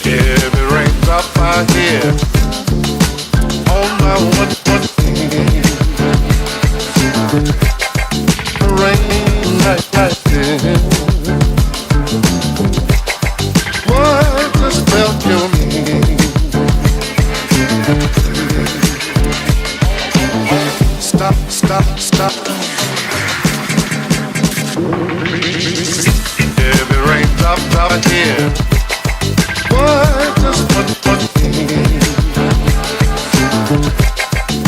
Every raindrop I hear on my one rain like this. What the spell you mean? Stop, stop, stop. Every raindrop I hear. What does what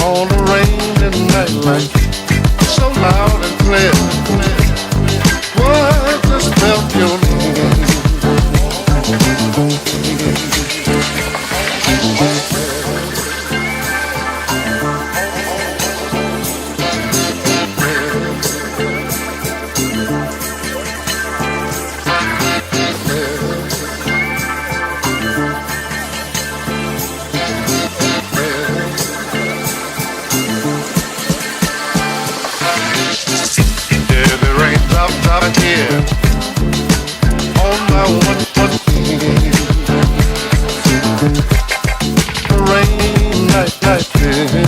all the rain at night like so loud and clear. What does spell your name? Drop here on my one rain like this.